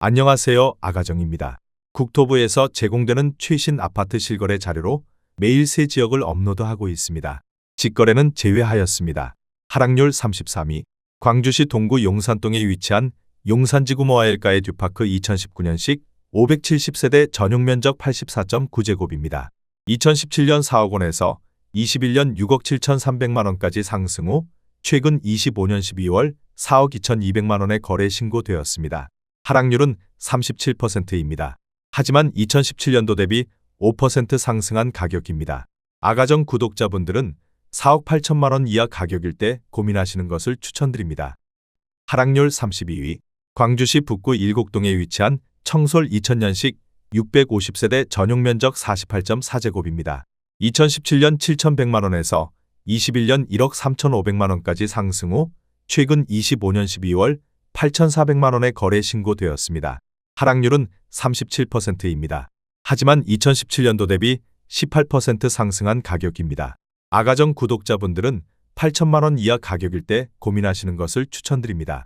안녕하세요. 아가정입니다. 국토부에서 제공되는 최신 아파트 실거래 자료로 매일 새 지역을 업로드하고 있습니다. 직거래는 제외하였습니다. 하락률 33위. 광주시 동구 용산동에 위치한 용산지구 모아일가의 듀파크 2019년식 570세대 전용 면적 84.9제곱입니다. 2017년 4억 원에서 21년 6억 7,300만 원까지 상승 후 최근 25년 12월 4억 2,200만 원의 거래 신고되었습니다. 하락률은 37%입니다. 하지만 2017년도 대비 5% 상승한 가격입니다. 아가정 구독자분들은 4억 8천만 원 이하 가격일 때 고민하시는 것을 추천드립니다. 하락률 32위. 광주시 북구 일곡동에 위치한 청솔 2000년식 650세대 전용 면적 48.4제곱입니다. 2017년 7,100만 원에서 21년 1억 3,500만 원까지 상승 후 최근 25년 12월 8,400만 원의 거래 신고되었습니다. 하락률은 37%입니다. 하지만 2017년도 대비 18% 상승한 가격입니다. 아가정 구독자분들은 8천만 원 이하 가격일 때 고민하시는 것을 추천드립니다.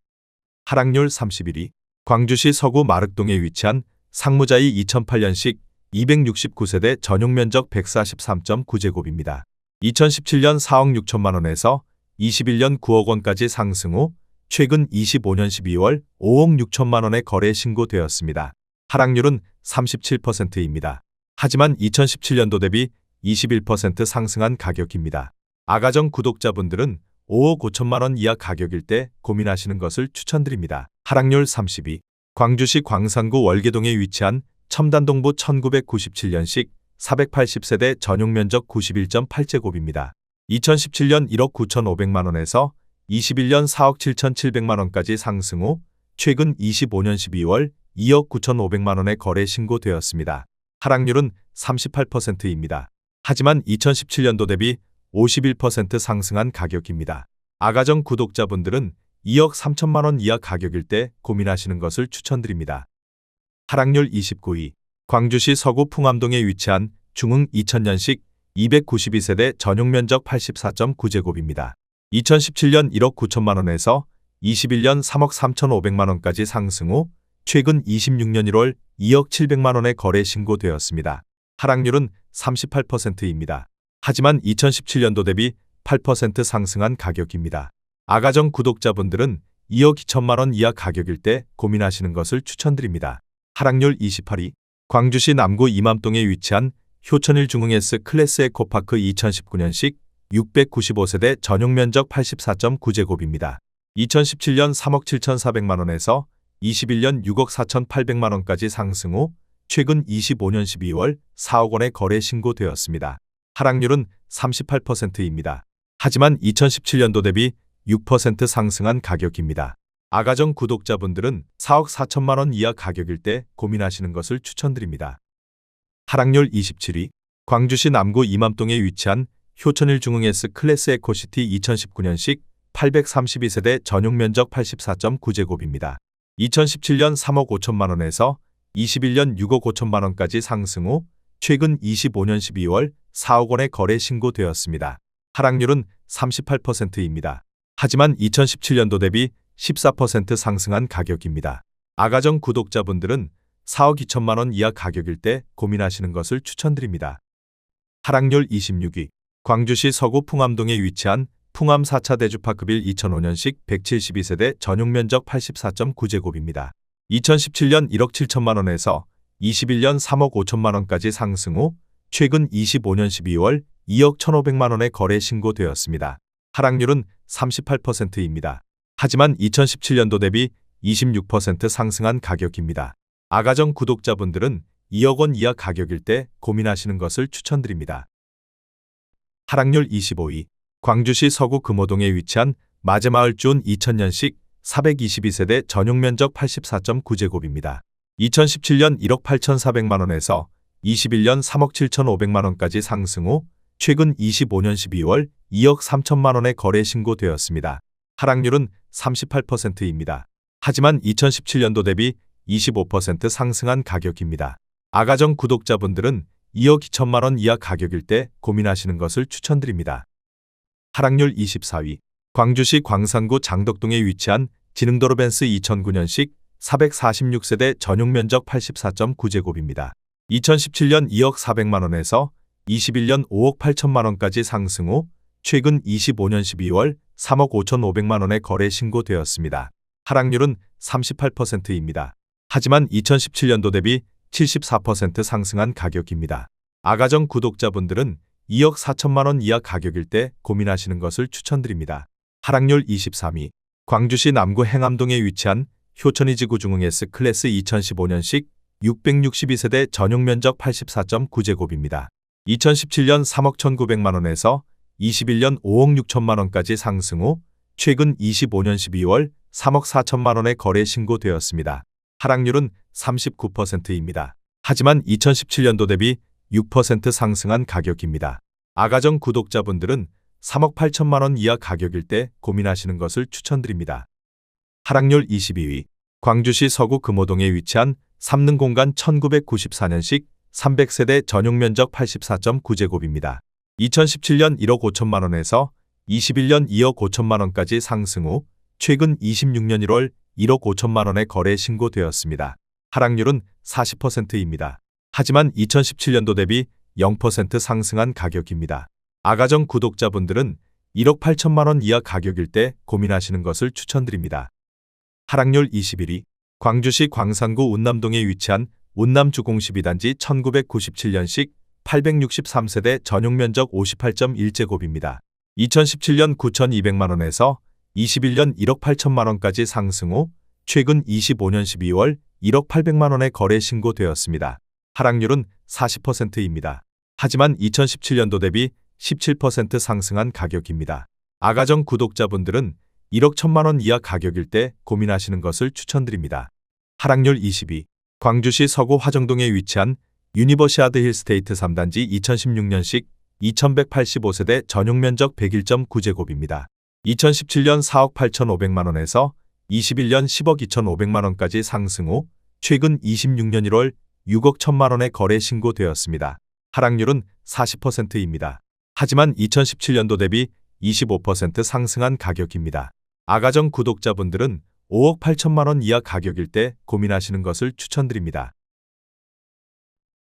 하락률 31위. 광주시 서구 마륵동에 위치한 상무자이 2008년식 269세대 전용 면적 143.9제곱입니다. 2017년 4억 6천만 원에서 21년 9억 원까지 상승 후 최근 25년 12월 5억 6천만 원의 거래 신고되었습니다. 하락률은 37%입니다. 하지만 2017년도 대비 21% 상승한 가격입니다. 아가정 구독자분들은 5억 5천만 원 이하 가격일 때 고민하시는 것을 추천드립니다. 하락률 32. 광주시 광산구 월계동에 위치한 첨단동부 1997년식 480세대 전용 면적 91.8제곱입니다. 2017년 1억 9,500만 원에서 21년 4억 7,700만 원까지 상승 후 최근 25년 12월 2억 9,500만 원의 거래 신고되었습니다. 하락률은 38%입니다. 하지만 2017년도 대비 51% 상승한 가격입니다. 아가정 구독자분들은 2억 3천만 원 이하 가격일 때 고민하시는 것을 추천드립니다. 하락률 29위. 광주시 서구 풍암동에 위치한 중흥 2000년식 292세대 전용 면적 84.9제곱입니다. 2017년 1억 9천만 원에서 21년 3억 3,500만 원까지 상승 후 최근 26년 1월 2억 700만 원의 거래 신고되었습니다. 하락률은 38%입니다. 하지만 2017년도 대비 8% 상승한 가격입니다. 아가정 구독자분들은 2억 2천만 원 이하 가격일 때 고민하시는 것을 추천드립니다. 하락률 28위. 광주시 남구 이맘동에 위치한 효천일 중흥 S 클래스 에코파크 2019년식 695세대 전용 면적 84.9제곱입니다. 2017년 3억 7,400만 원에서 21년 6억 4,800만 원까지 상승 후 최근 25년 12월 4억 원의 거래 신고되었습니다. 하락률은 38%입니다. 하지만 2017년도 대비 6% 상승한 가격입니다. 아가정 구독자분들은 4억 4천만 원 이하 가격일 때 고민하시는 것을 추천드립니다. 하락률 27위. 광주시 남구 이맘동에 위치한 효천일 중흥 S 클래스 에코시티 2019년식 832세대 전용 면적 84.9제곱입니다. 2017년 3억 5천만 원에서 21년 6억 5천만 원까지 상승 후 최근 25년 12월 4억 원의 거래 신고되었습니다. 하락률은 38%입니다. 하지만 2017년도 대비 14% 상승한 가격입니다. 아가정 구독자분들은 4억 2천만 원 이하 가격일 때 고민하시는 것을 추천드립니다. 하락률 26위. 광주시 서구 풍암동에 위치한 풍암 4차 대주파크빌 2005년식 172세대 전용 면적 84.9제곱입니다. 2017년 1억 7천만 원에서 21년 3억 5천만 원까지 상승 후 최근 25년 12월 2억 1,500만 원의 거래 신고되었습니다. 하락률은 38%입니다. 하지만 2017년도 대비 26% 상승한 가격입니다. 아가정 구독자분들은 2억 원 이하 가격일 때 고민하시는 것을 추천드립니다. 하락률 25위. 광주시 서구 금호동에 위치한 마제마을 준 2000년식 422세대 전용 면적 84.9제곱입니다. 2017년 1억 8,400만 원에서 21년 3억 7,500만 원까지 상승 후 최근 25년 12월 2억 3천만 원의 거래 신고되었습니다. 하락률은 38%입니다. 하지만 2017년도 대비 25% 상승한 가격입니다. 아가정 구독자분들은 2억 2천만 원 이하 가격일 때 고민하시는 것을 추천드립니다. 하락률 24위. 광주시 광산구 장덕동에 위치한 진흥도로벤스 2009년식 446세대 전용 면적 84.9제곱입니다. 2017년 2억 400만 원에서 21년 5억 8천만 원까지 상승 후 최근 25년 12월 3억 5,500만 원에 거래 신고되었습니다. 하락률은 38%입니다. 하지만 2017년도 대비 74% 상승한 가격입니다. 아가정 구독자분들은 2억 4천만 원 이하 가격일 때 고민하시는 것을 추천드립니다. 하락률 23위. 광주시 남구 행암동에 위치한 효천이지구 중흥 S클래스 2015년식 662세대 전용 면적 84.9제곱입니다. 2017년 3억 1,900만 원에서 21년 5억 6천만 원까지 상승 후 최근 25년 12월 3억 4천만 원에 거래 신고되었습니다. 하락률은 39%입니다. 하지만 2017년도 대비 6% 상승한 가격입니다. 아가정 구독자분들은 3억 8천만 원 이하 가격일 때 고민하시는 것을 추천드립니다. 하락률 22위. 광주시 서구 금호동에 위치한 삼능공간 1994년식 300세대 전용 면적 84.9제곱입니다. 2017년 1억 5천만 원에서 21년 2억 5천만 원까지 상승 후 최근 26년 1월 1억 5천만 원에 거래 신고되었습니다. 하락률은 40%입니다. 하지만 2017년도 대비 0% 상승한 가격입니다. 아가정 구독자분들은 1억 8천만 원 이하 가격일 때 고민하시는 것을 추천드립니다. 하락률 21위. 광주시 광산구 운남동에 위치한 운남주공 12단지 1997년식 863세대 전용 면적 58.1제곱입니다. 2017년 9,200만 원에서 21년 1억 8천만 원까지 상승 후 최근 25년 12월 1억 800만 원에 거래 신고되었습니다. 하락률은 40%입니다. 하지만 2017년도 대비 17% 상승한 가격입니다. 아가정 구독자분들은 1억 1천만 원 이하 가격일 때 고민하시는 것을 추천드립니다. 하락률 22. 광주시 서구 화정동에 위치한 유니버시아드 힐스테이트 3단지 2016년식 2185세대 전용 면적 101.9제곱입니다. 2017년 4억 8,500만 원에서 21년 10억 2,500만 원까지 상승 후 최근 26년 1월 6억 1천만 원에 거래 신고되었습니다. 하락률은 40%입니다. 하지만 2017년도 대비 25% 상승한 가격입니다. 아가정 구독자분들은 5억 8천만 원 이하 가격일 때 고민하시는 것을 추천드립니다.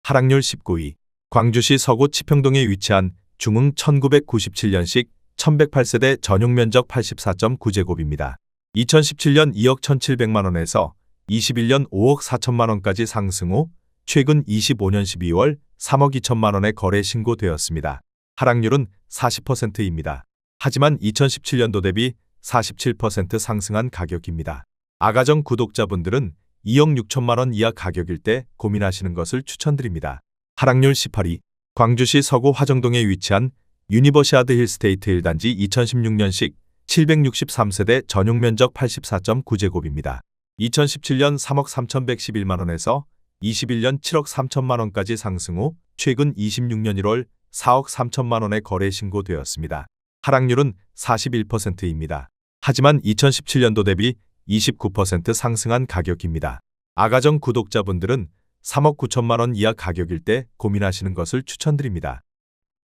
하락률 19위. 광주시 서구 치평동에 위치한 중흥 1997년식 1108세대 전용 면적 84.9제곱입니다. 2017년 2억 1,700만 원에서 21년 5억 4천만 원까지 상승 후 최근 25년 12월 3억 2천만 원에 거래 신고되었습니다. 하락률은 40%입니다. 하지만 2017년도 대비 47% 상승한 가격입니다. 아가정 구독자분들은 2억 6천만 원 이하 가격일 때 고민하시는 것을 추천드립니다. 하락률 18위. 광주시 서구 화정동에 위치한 유니버시아드 힐스테이트 1단지 2016년식 763세대 전용 면적 84.9제곱입니다. 2017년 3억 3,111만 원에서 21년 7억 3천만 원까지 상승 후 최근 26년 1월 4억 3천만 원에 거래 신고되었습니다. 하락률은 41%입니다. 하지만 2017년도 대비 29% 상승한 가격입니다. 아가정 구독자분들은 3억 9천만 원 이하 가격일 때 고민하시는 것을 추천드립니다.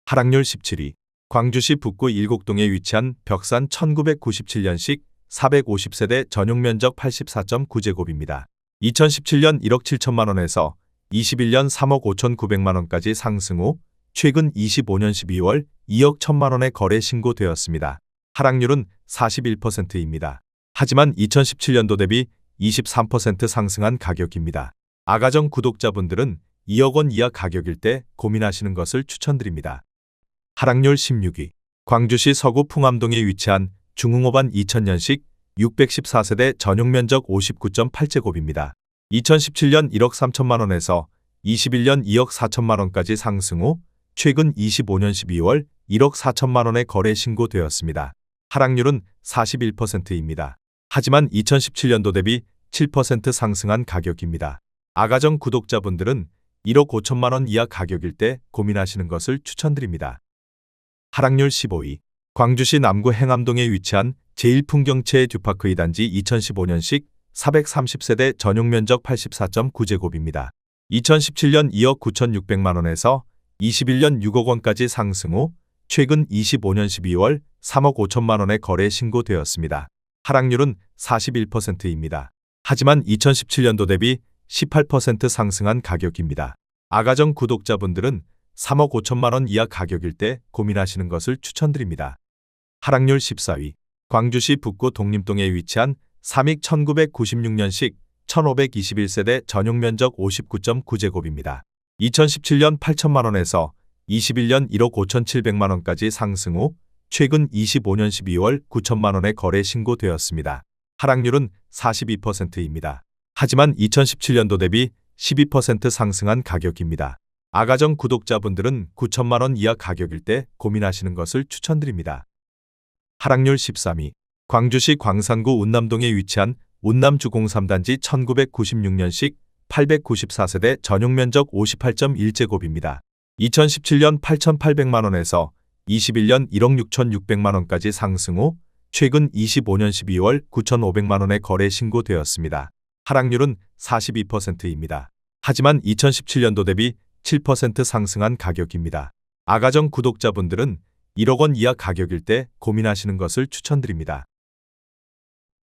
하락률 17위. 광주시 북구 일곡동에 위치한 벽산 1997년식 450세대 전용 면적 84.9제곱입니다. 2017년 1억 7천만 원에서 21년 3억 5,900만 원까지 상승 후 최근 25년 12월 2억 1천만 원에 거래 신고되었습니다. 하락률은 41%입니다. 하지만 2017년도 대비 23% 상승한 가격입니다. 아가정 구독자분들은 2억 원 이하 가격일 때 고민하시는 것을 추천드립니다. 하락률 16위. 광주시 서구 풍암동에 위치한 중흥호반 2000년식 614세대 전용 면적 59.8제곱입니다. 2017년 1억 3천만 원에서 21년 2억 4천만 원까지 상승 후 최근 25년 12월 1억 4천만 원에 거래 신고되었습니다. 하락률은 41%입니다. 하지만 2017년도 대비 7% 상승한 가격입니다. 아가정 구독자분들은 1억 5천만 원 이하 가격일 때 고민하시는 것을 추천드립니다. 하락률 15위. 광주시 남구 행암동에 위치한 제1풍경채 듀파크 2단지 2015년식 430세대 전용 면적 84.9제곱입니다. 2017년 2억 9,600만 원에서 21년 6억 원까지 상승 후 최근 25년 12월 3억 5천만 원에 거래 신고되었습니다. 하락률은 41%입니다. 하지만 2017년도 대비 18% 상승한 가격입니다. 아가정 구독자분들은 3억 5천만 원 이하 가격일 때 고민하시는 것을 추천드립니다. 하락률 14위. 광주시 북구 독림동에 위치한 삼익 1996년식 1521세대 전용 면적 59.9제곱입니다. 2017년 8천만 원에서 21년 1억 5,700만 원까지 상승 후 최근 25년 12월 9천만 원에 거래 신고되었습니다. 하락률은 42%입니다. 하지만 2017년도 대비 12% 상승한 가격입니다. 아가정 구독자분들은 9천만 원 이하 가격일 때 고민하시는 것을 추천드립니다. 하락률 13위. 광주시 광산구 운남동에 위치한 운남주공 3단지 1996년식 894세대 전용 면적 58.1제곱입니다. 2017년 8,800만 원에서 21년 1억 6,600만 원까지 상승 후 최근 25년 12월 9,500만 원에 거래 신고되었습니다. 하락률은 42%입니다. 하지만 2017년도 대비 7% 상승한 가격입니다. 아가정 구독자분들은 1억 원 이하 가격일 때 고민하시는 것을 추천드립니다.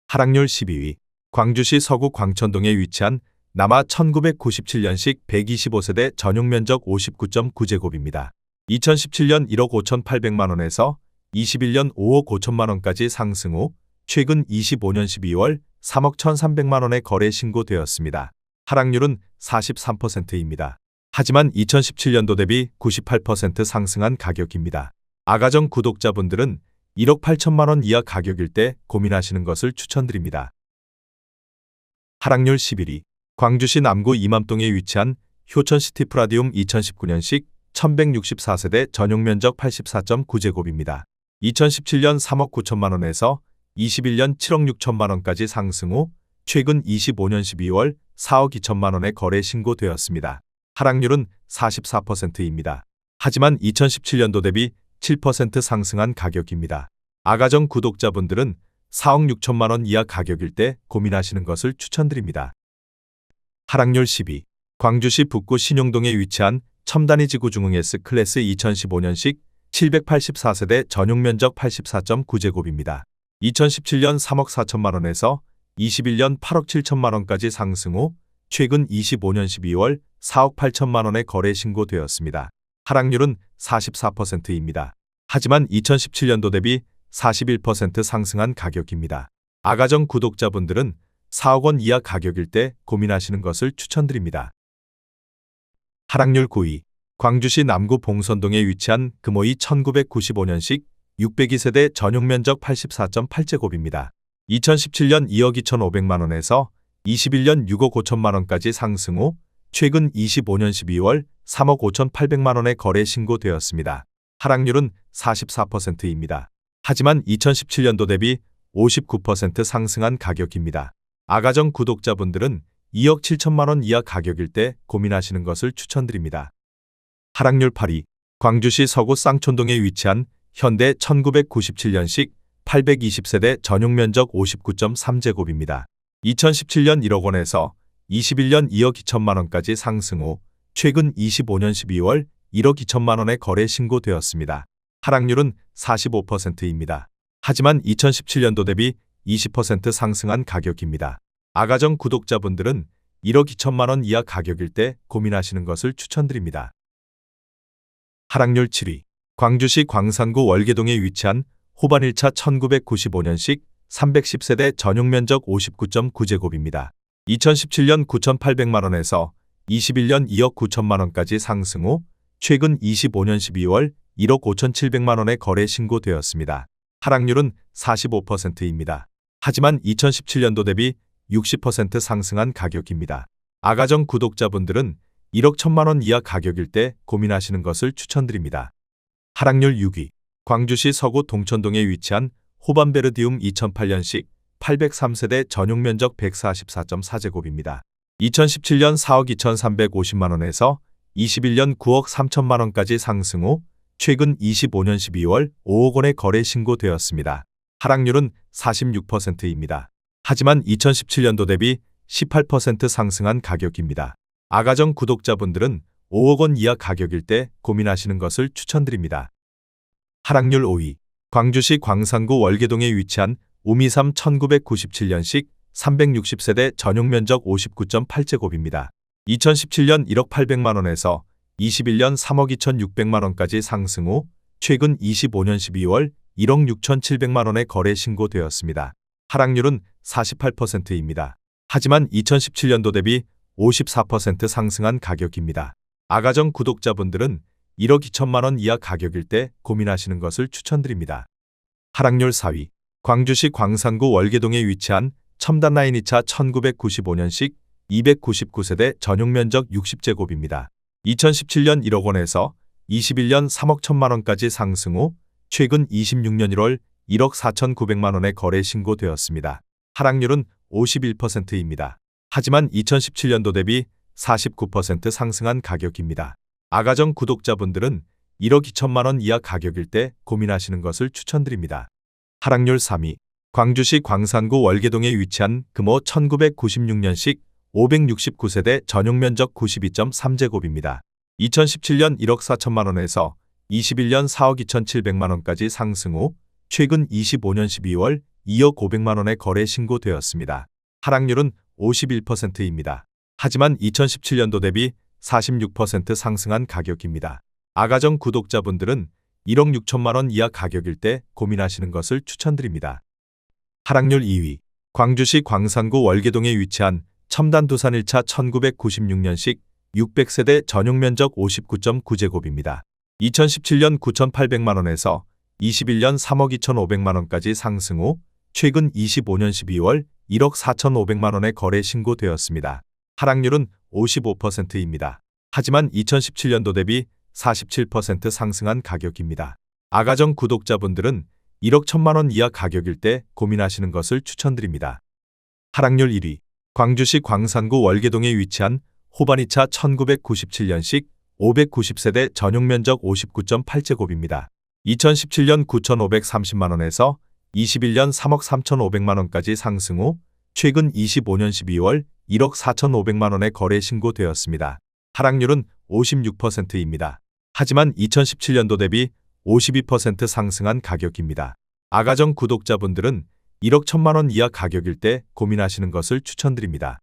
하락률 12위. 광주시 서구 광천동에 위치한 남아 1997년식 125세대 전용 면적 59.9제곱입니다. 2017년 1억 5,800만 원에서 21년 5억 5천만 원까지 상승 후 최근 25년 12월 3억 1,300만 원에 거래 신고되었습니다. 하락률은 43%입니다. 하지만 2017년도 대비 98% 상승한 가격입니다. 아가정 구독자분들은 1억 8천만 원 이하 가격일 때 고민하시는 것을 추천드립니다. 하락률 11위. 광주시 남구 이맘동에 위치한 효천시티 프라디움 2019년식 1164세대 전용 면적 84.9제곱입니다. 2017년 3억 9천만 원에서 21년 7억 6천만 원까지 상승 후 최근 25년 12월 4억 2천만 원에 거래 신고되었습니다. 하락률은 44%입니다. 하지만 2017년도 대비 7% 상승한 가격입니다. 아가정 구독자분들은 4억 6천만 원 이하 가격일 때 고민하시는 것을 추천드립니다. 하락률 10위. 광주시 북구 신용동에 위치한 첨단이지구 중흥S 클래스 2015년식 784세대 전용 면적 84.9제곱입니다. 2017년 3억 4천만 원에서 21년 8억 7천만 원까지 상승 후 최근 25년 12월 4억 8천만 원에 거래 신고되었습니다. 하락률은 44%입니다. 하지만 2017년도 대비 41% 상승한 가격입니다. 아가정 구독자분들은 4억 원 이하 가격일 때 고민하시는 것을 추천드립니다. 하락률 9위. 광주시 남구 봉선동에 위치한 금호이 1995년식 602세대 전용 면적 84.8제곱입니다. 2017년 2억 2,500만 원에서 21년 6억 5천만 원까지 상승 후 최근 25년 12월 3억 5,800만 원에 거래 신고되었습니다. 하락률은 44%입니다. 하지만 2017년도 대비 59% 상승한 가격입니다. 아가정 구독자분들은 2억 7천만 원 이하 가격일 때 고민하시는 것을 추천드립니다. 하락률 8위. 광주시 서구 쌍촌동에 위치한 현대 1997년식 820세대 전용 면적 59.3제곱입니다. 2017년 1억 원에서 21년 2억 2천만 원까지 상승 후 최근 25년 12월 1억 2천만 원에 거래 신고되었습니다. 하락률은 45%입니다. 하지만 2017년도 대비 20% 상승한 가격입니다. 아가정 구독자분들은 1억 2천만 원 이하 가격일 때 고민하시는 것을 추천드립니다. 하락률 7위. 광주시 광산구 월계동에 위치한 호반 1차 1995년식 310세대 전용 면적 59.9제곱입니다. 2017년 9,800만 원에서 21년 2억 9천만 원까지 상승 후 최근 25년 12월 1억 5,700만 원에 거래 신고되었습니다. 하락률은 45%입니다. 하지만 2017년도 대비 60% 상승한 가격입니다. 아가정 구독자분들은 1억 1천만 원 이하 가격일 때 고민하시는 것을 추천드립니다. 하락률 6위. 광주시 서구 동천동에 위치한 호반베르디움 2008년식 803세대 전용 면적 144.4제곱입니다. 2017년 4억 2,350만 원에서 21년 9억 3천만 원까지 상승 후 최근 25년 12월 5억 원에 거래 신고되었습니다. 하락률은 46%입니다. 하지만 2017년도 대비 18% 상승한 가격입니다. 아가정 구독자분들은 5억 원 이하 가격일 때 고민하시는 것을 추천드립니다. 하락률 5위. 광주시 광산구 월계동에 위치한 우미삼 1997년식 360세대 전용 면적 59.8제곱입니다. 2017년 1억 800만 원에서 21년 3억 2,600만 원까지 상승 후 최근 25년 12월 1억 6,700만 원에 거래 신고되었습니다. 하락률은 48%입니다. 하지만 2017년도 대비 54% 상승한 가격입니다. 아가정 구독자분들은 1억 2천만 원 이하 가격일 때 고민하시는 것을 추천드립니다. 하락률 4위. 광주시 광산구 월계동에 위치한 첨단 라인 2차 1995년식 299세대 전용 면적 60제곱입니다. 2017년 1억 원에서 21년 3억 1천만 원까지 상승 후 최근 26년 1월 1억 4,900만 원에 거래 신고되었습니다. 하락률은 51%입니다. 하지만 2017년도 대비 49% 상승한 가격입니다. 아가정 구독자분들은 1억 2천만 원 이하 가격일 때 고민하시는 것을 추천드립니다. 하락률 3위. 광주시 광산구 월계동에 위치한 금호 1996년식 569세대 전용 면적 92.3제곱입니다. 2017년 1억 4천만 원에서 21년 4억 2,700만 원까지 상승 후 최근 25년 12월 2억 500만 원에 거래 신고되었습니다. 하락률은 51%입니다. 하지만 2017년도 대비 46% 상승한 가격입니다. 아가정 구독자분들은 1억 6천만 원 이하 가격일 때 고민하시는 것을 추천드립니다. 하락률 2위. 광주시 광산구 월계동에 위치한 첨단 두산 1차 1996년식 600세대 전용 면적 59.9제곱입니다. 2017년 9,800만 원에서 21년 3억 2,500만 원까지 상승 후 최근 25년 12월 1억 4,500만 원에 거래 신고되었습니다. 하락률은 55%입니다. 하지만 2017년도 대비 47% 상승한 가격입니다. 아가정 구독자분들은 1억 1천만 원 이하 가격일 때 고민하시는 것을 추천드립니다. 하락률 1위. 광주시 광산구 월계동에 위치한 호반 2차 1997년식 590세대 전용 면적 59.8제곱입니다. 2017년 9,530만 원에서 21년 3억 3,500만 원까지 상승 후 최근 25년 12월 1억 4,500만 원에 거래 신고되었습니다. 하락률은 56%입니다. 하지만 2017년도 대비 52% 상승한 가격입니다. 아가정 구독자분들은 1억 1천만 원 이하 가격일 때 고민하시는 것을 추천드립니다.